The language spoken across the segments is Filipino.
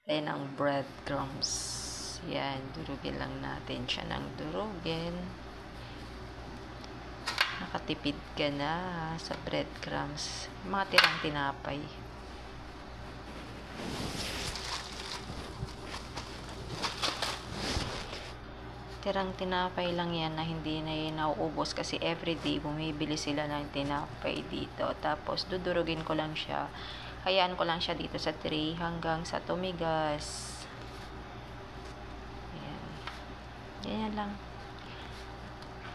Ayan ang breadcrumbs. Yan, durugin lang natin siya ng durugin. Nakatipid ka na sa breadcrumbs. Mga tirang tinapay. Tirang tinapay lang yan na hindi na yun nauubos kasi everyday bumibili sila ng tinapay dito. Tapos dudurugin ko lang siya. Hayaan ko lang siya dito sa tray hanggang sa tumigas. Ayan. Ganyan lang.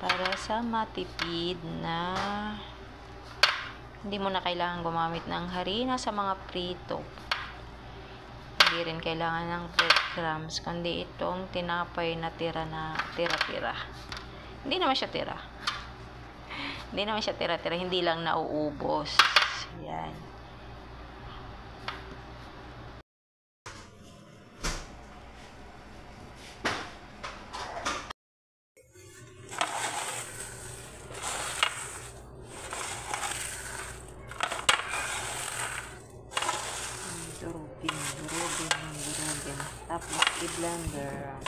Para sa matipid na hindi mo na kailangan gumamit ng harina sa mga prito. Hindi rin kailangan ng breadcrumbs, kundi itong tinapay na tira-tira. Hindi naman siya tira. Hindi naman siya tira-tira, hindi lang nauubos. Yan. Durugin. Tapos i-blender.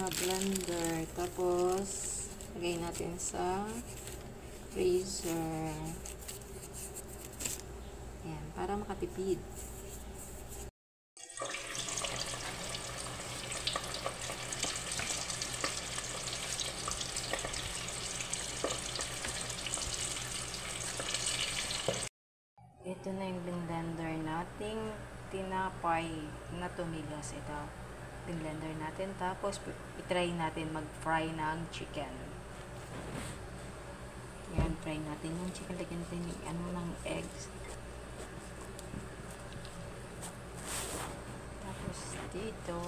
Blender. Tapos lagay natin sa freezer. Ayan, para makatipid. Ito na yung blender nating tinapay na tumigas. Ito blender natin, tapos i-try natin mag-fry ng chicken. Yan, fry natin yung chicken. Lagyan natin yung ng eggs. Tapos dito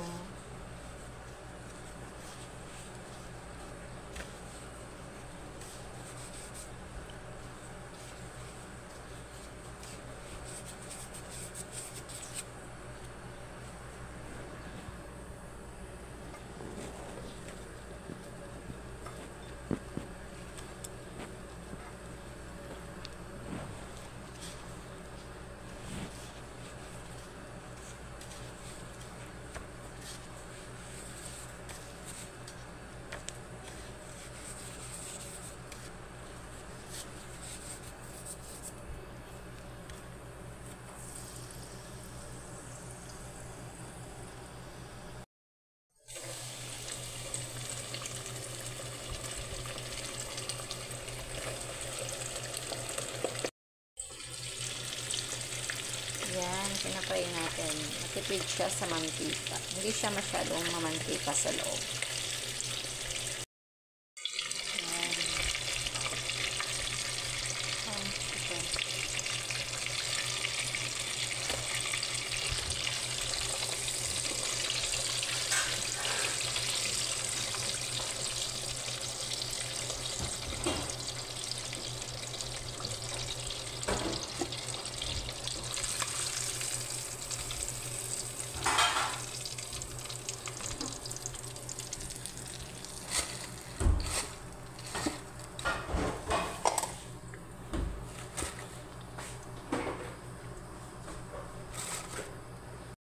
pinapay natin. Matipid siya sa mantika. Hindi siya masyadong mamantika sa loob.